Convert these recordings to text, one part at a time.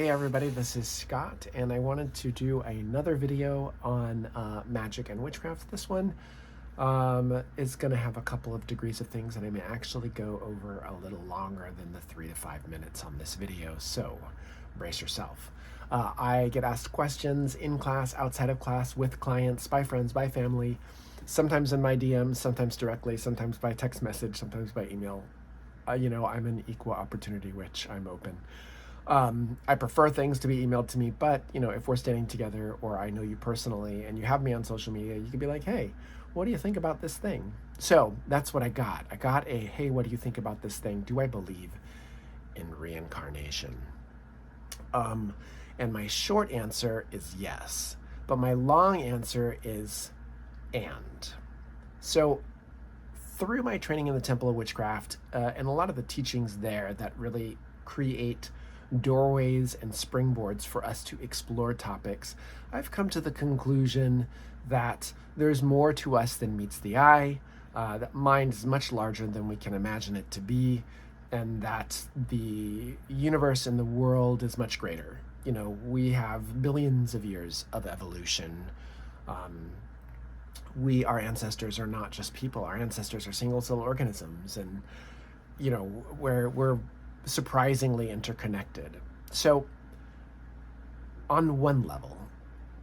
Hey everybody, this is Scott, and I wanted to do another video on magic and witchcraft. This one is going to have a couple of degrees of things, and I may actually go over a little longer than the 3 to 5 minutes on this video, so brace yourself. I get asked questions in class, outside of class, with clients, by friends, by family, sometimes in my DMs, sometimes directly, sometimes by text message, sometimes by email. I'm an equal opportunity witch. I'm open. I prefer things to be emailed to me, but if we're standing together or I know you personally and you have me on social media, you can be like, hey, what do you think about this thing? So that's what I got. I got a, hey, what do you think about this thing? Do I believe in reincarnation? And my short answer is yes, but my long answer is and. So through my training in the Temple of Witchcraft and a lot of the teachings there that really create doorways and springboards for us to explore topics, I've come to the conclusion that there's more to us than meets the eye, that mind is much larger than we can imagine it to be, and that the universe and the world is much greater. We have billions of years of evolution. Our ancestors are not just people. Our ancestors are single-cell organisms, and we're surprisingly interconnected. So on one level,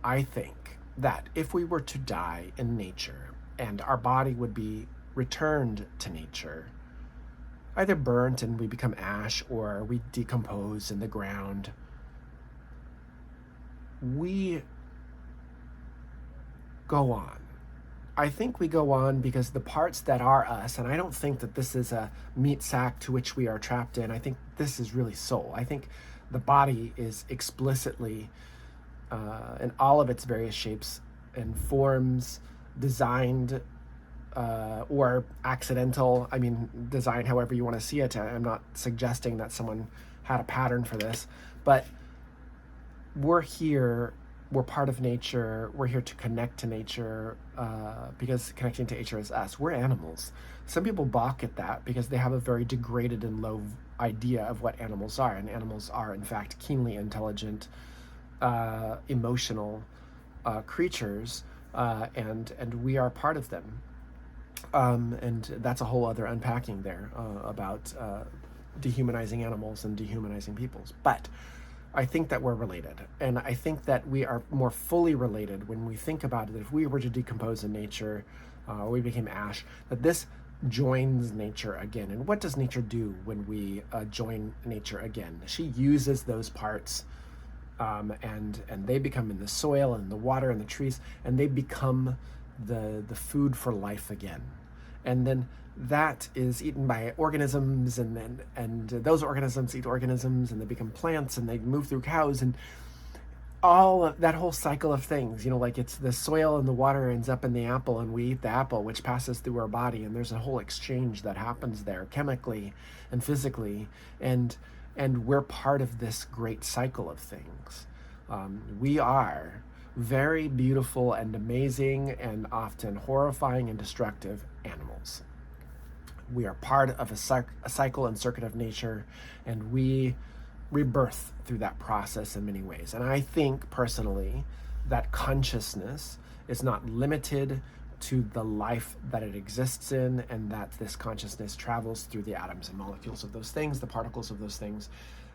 I think that if we were to die in nature and our body would be returned to nature, either burnt and we become ash or we decompose in the ground, we go on. I think we go on because the parts that are us, and I don't think that this is a meat sack to which we are trapped in. I think this is really soul. I think the body is explicitly, in all of its various shapes and forms, designed or accidental. I mean, design however you want to see it. I'm not suggesting that someone had a pattern for this, but we're here. We're part of nature. We're here to connect to nature because connecting to nature is us. We're animals. Some people balk at that because they have a very degraded and low idea of what animals are. And animals are, in fact, keenly intelligent, emotional creatures, and we are part of them. And that's a whole other unpacking there about dehumanizing animals and dehumanizing peoples. But I think that we're related, and I think that we are more fully related when we think about it. If we were to decompose in nature, we became ash, that this joins nature again. And what does nature do when we join nature again? She uses those parts, and they become in the soil and the water and the trees, and they become the food for life again. And then that is eaten by organisms, and those organisms eat organisms, and they become plants, and they move through cows, and all of that whole cycle of things. Like it's the soil and the water ends up in the apple, and we eat the apple, which passes through our body, and there's a whole exchange that happens there chemically and physically, and we're part of this great cycle of things. We are very beautiful and amazing and often horrifying and destructive animals. We are part of a cycle and circuit of nature, and we rebirth through that process in many ways. And I think personally that consciousness is not limited to the life that it exists in, and that this consciousness travels through the atoms and molecules of those things, the particles of those things,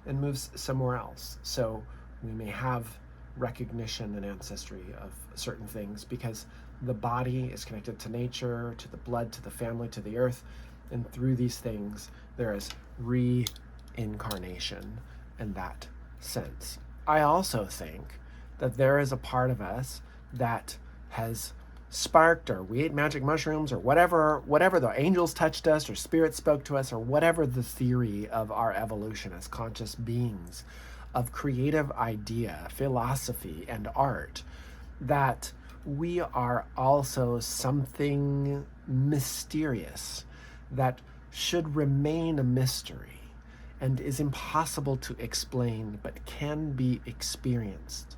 and moves somewhere else. So we may have recognition and ancestry of certain things because the body is connected to nature, to the blood, to the family, to the earth. And through these things, there is reincarnation in that sense. I also think that there is a part of us that has sparked, or we ate magic mushrooms, or whatever the angels touched us, or spirit spoke to us, or whatever the theory of our evolution as conscious beings, of creative idea, philosophy, and art, that we are also something mysterious that should remain a mystery and is impossible to explain but can be experienced.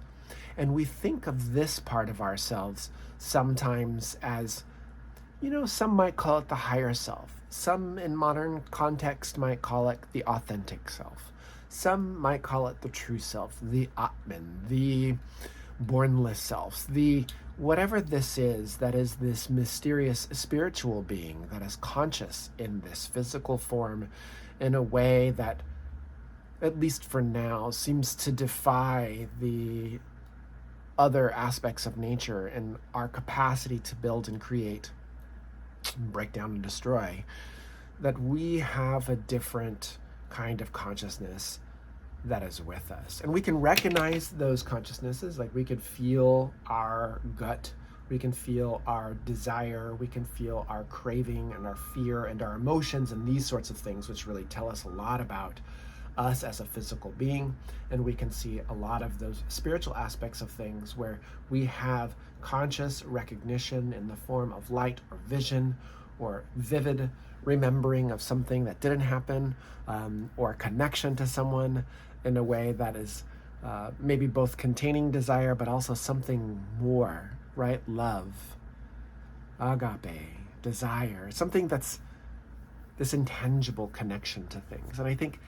And we think of this part of ourselves sometimes as, some might call it the higher self. Some in modern context might call it the authentic self. Some might call it the true self, the Atman, the bornless self, the whatever this is, that is this mysterious spiritual being that is conscious in this physical form in a way that, at least for now, seems to defy the other aspects of nature and our capacity to build and create, break down and destroy, that we have a different kind of consciousness that is with us. And we can recognize those consciousnesses, like we could feel our gut, we can feel our desire, we can feel our craving and our fear and our emotions and these sorts of things, which really tell us a lot about us as a physical being. And we can see a lot of those spiritual aspects of things where we have conscious recognition in the form of light or vision or vivid remembering of something that didn't happen, or a connection to someone in a way that is maybe both containing desire but also something more, right? Love, agape, desire, something that's this intangible connection to things. And I think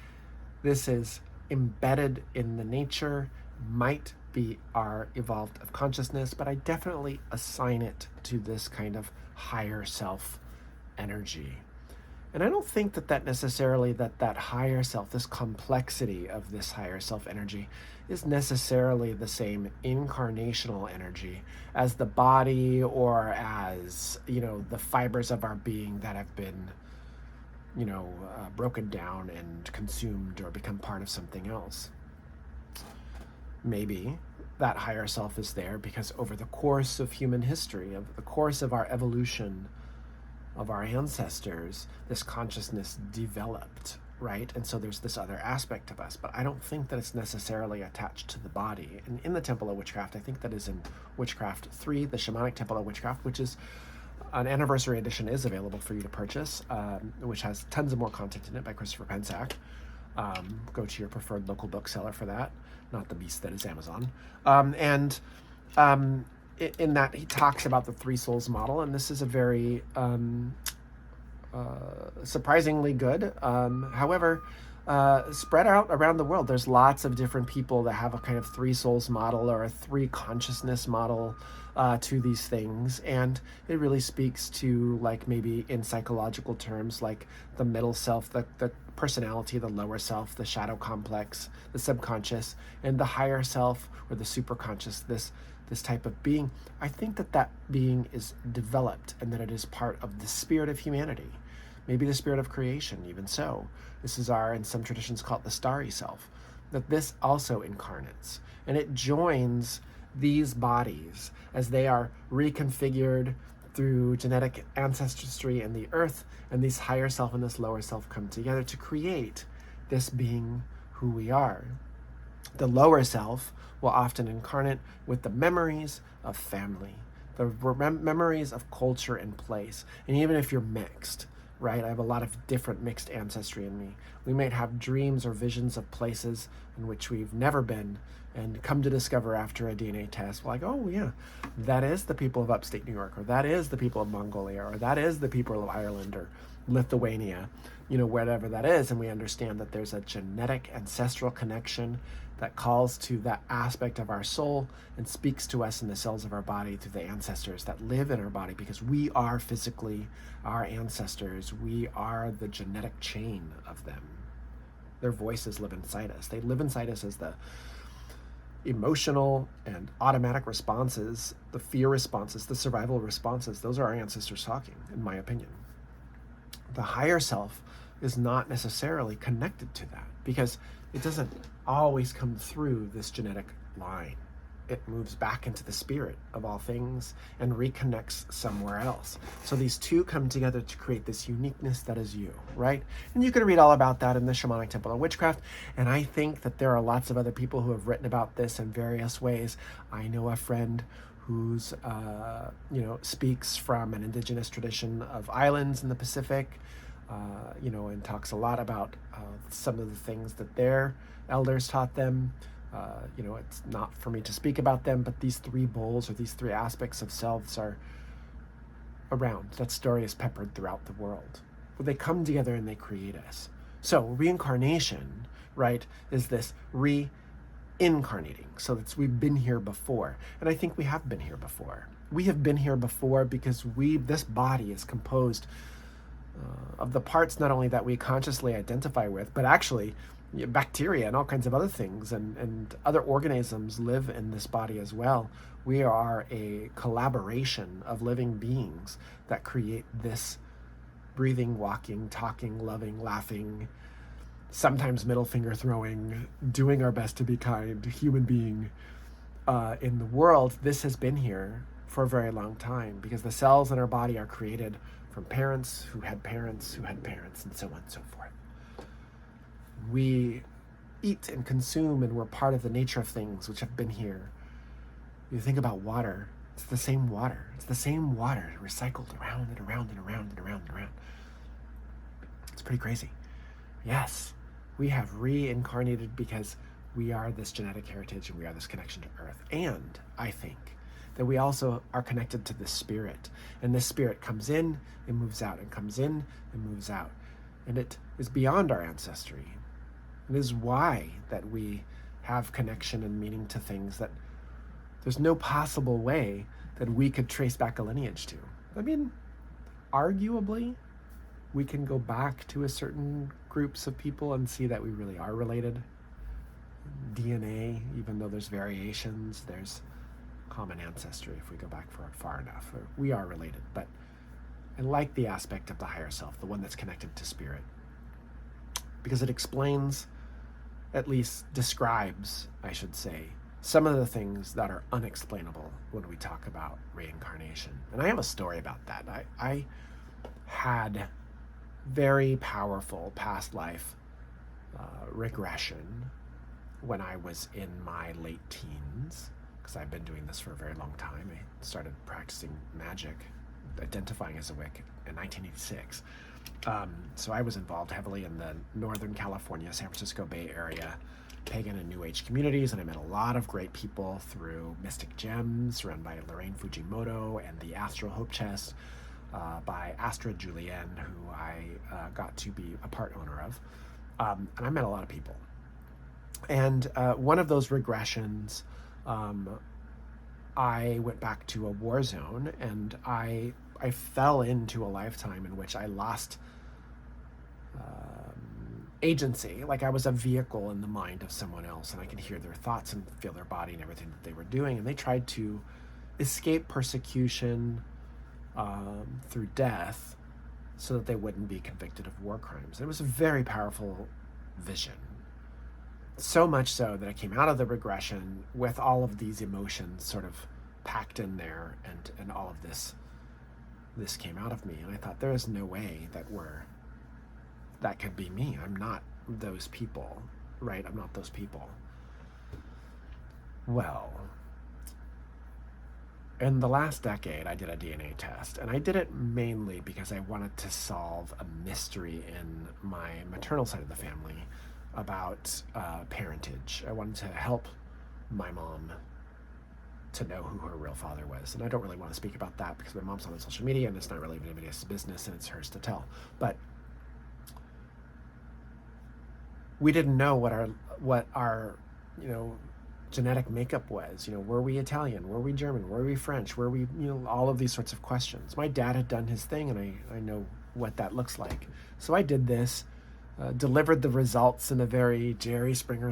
this is embedded in the nature, might be our evolved of consciousness, but I definitely assign it to this kind of higher self energy. And I don't think that necessarily that higher self, this complexity of this higher self energy, is necessarily the same incarnational energy as the body or as, the fibers of our being that have been, broken down and consumed or become part of something else. Maybe that higher self is there because over the course of human history, of the course of our evolution, of our ancestors, this consciousness developed, right? And so there's this other aspect of us, but I don't think that it's necessarily attached to the body. And in the Temple of Witchcraft, I think that is in Witchcraft 3, the Shamanic Temple of Witchcraft, which is an anniversary edition, is available for you to purchase, which has tons of more content in it by Christopher Pensack. Go to your preferred local bookseller for that, not the beast that is Amazon. In that he talks about the three souls model, and this is a very surprisingly good. However, spread out around the world, there's lots of different people that have a kind of three souls model or a three consciousness model to these things, and it really speaks to, like, maybe in psychological terms, like the middle self, the personality, the lower self, the shadow complex, the subconscious, and the higher self or the superconscious, this type of being. I think that being is developed and that it is part of the spirit of humanity, maybe the spirit of creation. Even so, this is in some traditions called the starry self, that this also incarnates, and it joins these bodies as they are reconfigured through genetic ancestry in the earth, and these higher self and this lower self come together to create this being who we are. The lower self will often incarnate with the memories of family, the memories of culture and place. And even if you're mixed, right? I have a lot of different mixed ancestry in me. We might have dreams or visions of places in which we've never been and come to discover after a DNA test, like, oh yeah, that is the people of upstate New York, or that is the people of Mongolia, or that is the people of Ireland or Lithuania, wherever that is. And we understand that there's a genetic ancestral connection that calls to that aspect of our soul and speaks to us in the cells of our body through the ancestors that live in our body, because we are physically our ancestors. We are the genetic chain of them. Their voices live inside us. They live inside us as the emotional and automatic responses, the fear responses, the survival responses. Those are our ancestors talking, in my opinion. The higher self is not necessarily connected to that because it doesn't always come through this genetic line. It moves back into the spirit of all things and reconnects somewhere else. So these two come together to create this uniqueness that is you, right? And you can read all about that in the Shamanic Temple of Witchcraft. And I think that there are lots of other people who have written about this in various ways. I know a friend who's, speaks from an indigenous tradition of islands in the Pacific, and talks a lot about some of the things that their elders taught them. It's not for me to speak about them, but these three bowls or these three aspects of selves are around. That story is peppered throughout the world. But they come together and they create us. So reincarnation right? Is this reincarnating. So that's, we've been here before. And I think we have been here before. We have been here before because this body is composed of the parts not only that we consciously identify with, but actually bacteria and all kinds of other things and other organisms live in this body as well. We are a collaboration of living beings that create this breathing, walking, talking, loving, laughing, sometimes middle finger throwing, doing our best to be kind human being in the world. This has been here for a very long time because the cells in our body are created from parents who had parents who had parents, and so on and so forth. We eat and consume, and we're part of the nature of things which have been here. You think about water, it's the same water. It's the same water recycled around and around and around and around and around. It's pretty crazy. Yes, we have reincarnated because we are this genetic heritage and we are this connection to Earth. And I think that we also are connected to the spirit. And this spirit comes in and moves out, and comes in and moves out. And it is beyond our ancestry. It is why that we have connection and meaning to things that there's no possible way that we could trace back a lineage to. I mean, arguably, we can go back to a certain groups of people and see that we really are related. DNA, even though there's variations, there's common ancestry if we go back far enough. We are related, but I like the aspect of the higher self, the one that's connected to spirit, because it explains, at least describes, I should say, some of the things that are unexplainable when we talk about reincarnation. And I have a story about that. I had very powerful past life regression when I was in my late teens, because I've been doing this for a very long time. I started practicing magic, identifying as a Wiccan in 1986. So I was involved heavily in the Northern California, San Francisco Bay Area, pagan and New Age communities, and I met a lot of great people through Mystic Gems, run by Lorraine Fujimoto, and the Astral Hope Chest by Astra Julienne, who I got to be a part owner of. And I met a lot of people. And one of those regressions, I went back to a war zone, and I fell into a lifetime in which I lost agency. Like I was a vehicle in the mind of someone else, and I could hear their thoughts and feel their body and everything that they were doing. And they tried to escape persecution through death so that they wouldn't be convicted of war crimes. It was a very powerful vision. So much so that I came out of the regression with all of these emotions sort of packed in there, and all of this came out of me. And I thought, there is no way that could be me. I'm not those people, right? I'm not those people. Well, in the last decade, I did a DNA test, and I did it mainly because I wanted to solve a mystery in my maternal side of the family about parentage. I wanted to help my mom to know who her real father was. And I don't really want to speak about that because my mom's on social media and it's not really anybody's business and it's hers to tell. But we didn't know what our genetic makeup was. Were we Italian? Were we German? Were we French? Were we, all of these sorts of questions. My dad had done his thing, and I know what that looks like. So I did this, delivered the results in a very Jerry Springer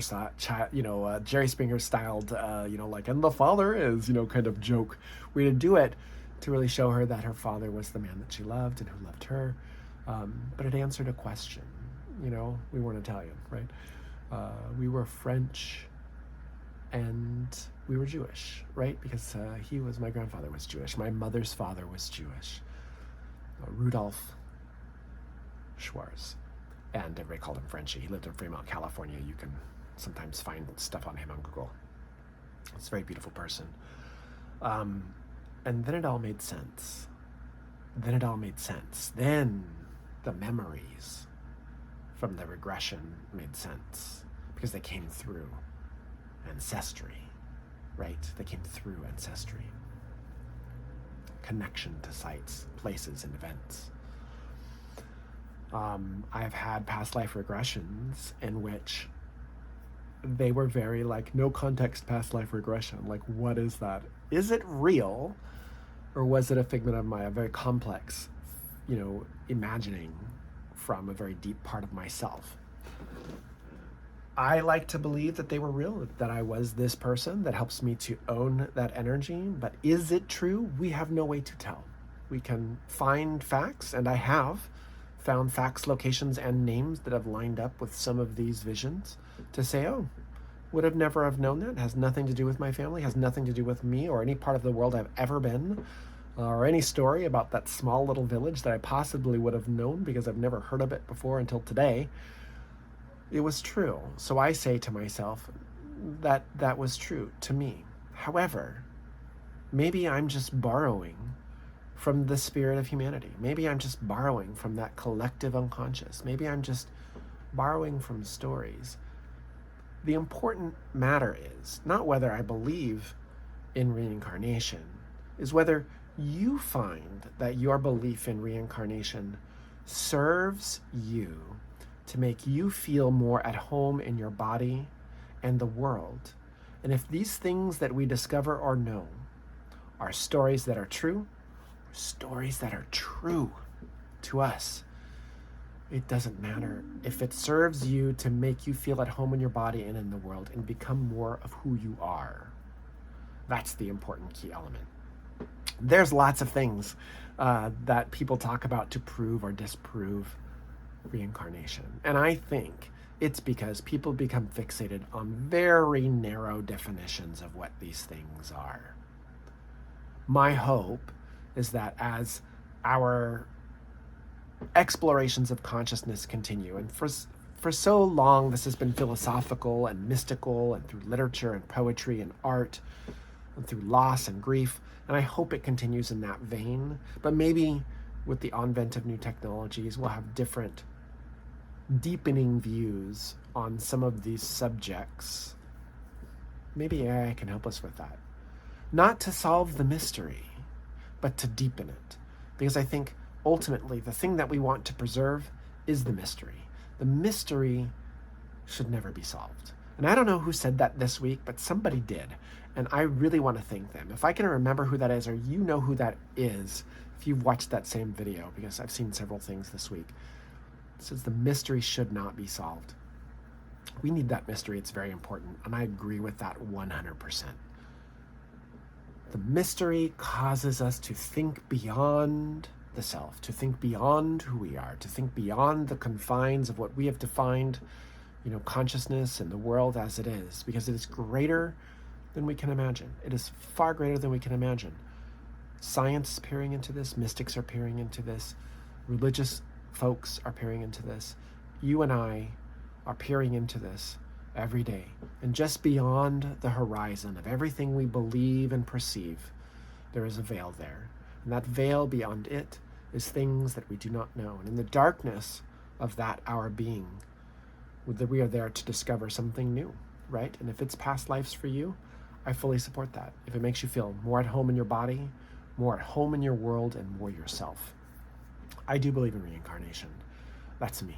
Jerry Springer styled, like, and the father is, kind of joke way to do it, to really show her that her father was the man that she loved and who loved her. But it answered a question. We weren't Italian, right? We were French, and we were Jewish, right? Because my grandfather was Jewish. My mother's father was Jewish. Rudolph Schwarz. And everybody called him Frenchie. He lived in Fremont, California. You can sometimes find stuff on him on Google. He's a very beautiful person. And then it all made sense. Then the memories from the regression made sense because they came through ancestry, right? They came through ancestry. Connection to sites, places, and events. I've had past life regressions in which they were very like, no context past life regression. Like, what is that? Is it real? Or was it a figment of my very complex, imagining from a very deep part of myself? I like to believe that they were real, that I was this person that helps me to own that energy. But is it true? We have no way to tell. We can find facts, and I have found facts, locations, and names that have lined up with some of these visions to say, oh, would have never have known that. It has nothing to do with my family, has nothing to do with me or any part of the world I've ever been, or any story about that small little village that I possibly would have known because I've never heard of it before until today. It was true. So I say to myself that that was true to me. However, maybe I'm just borrowing from the spirit of humanity. Maybe I'm just borrowing from that collective unconscious. Maybe I'm just borrowing from stories. The important matter is not whether I believe in reincarnation, is whether you find that your belief in reincarnation serves you to make you feel more at home in your body and the world. And if these things that we discover or know are stories that are true, stories that are true to us, it doesn't matter. If it serves you to make you feel at home in your body and in the world and become more of who you are, that's the important key element. There's lots of things that people talk about to prove or disprove reincarnation. And I think it's because people become fixated on very narrow definitions of what these things are. My hope is that as our explorations of consciousness continue, and for so long this has been philosophical and mystical, and through literature and poetry and art, and through loss and grief, and I hope it continues in that vein. But maybe with the advent of new technologies, we'll have different deepening views on some of these subjects. Maybe AI can help us with that. Not to solve the mystery, but to deepen it. Because I think ultimately the thing that we want to preserve is the mystery. The mystery should never be solved. And I don't know who said that this week, but somebody did. And I really want to thank them. If I can remember who that is, or you know who that is, if you've watched that same video, because I've seen several things this week, it says the mystery should not be solved. We need that mystery. It's very important. And I agree with that 100%. The mystery causes us to think beyond the self, to think beyond who we are, to think beyond the confines of what we have defined, consciousness and the world as it is, because it is greater than we can imagine. It is far greater than we can imagine. Science is peering into this, mystics are peering into this, religious folks are peering into this. You and I are peering into this every day. And just beyond the horizon of everything we believe and perceive, there is a veil there. And that veil beyond it is things that we do not know. And in the darkness of that, our being, we are there to discover something new, right? And if it's past lives for you, I fully support that. If it makes you feel more at home in your body, more at home in your world, and more yourself. I do believe in reincarnation. That's me.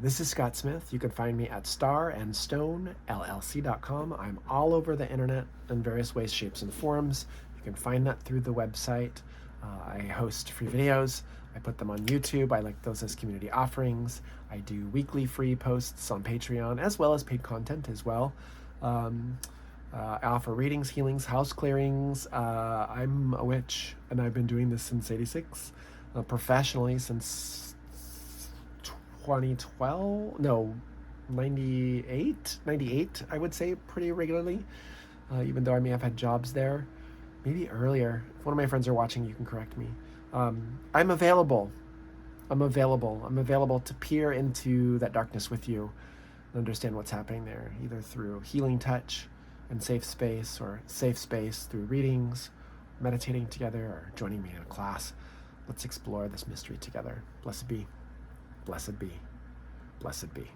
This is Scott Smith. You can find me at starandstonellc.com. I'm all over the internet in various ways, shapes, and forms. You can find that through the website. I host free videos. I put them on YouTube. I like those as community offerings. I do weekly free posts on Patreon, as well as paid content as well. I offer readings, healings, house clearings. I'm a witch, and I've been doing this since '86, professionally since 2012. No, 98, I would say, pretty regularly, even though I may have had jobs there. Maybe earlier. If one of my friends are watching, you can correct me. I'm available. I'm available to peer into that darkness with you and understand what's happening there, either through healing touch and safe space, or safe space through readings, meditating together, or joining me in a class. Let's explore this mystery together. Blessed be. Blessed be. Blessed be.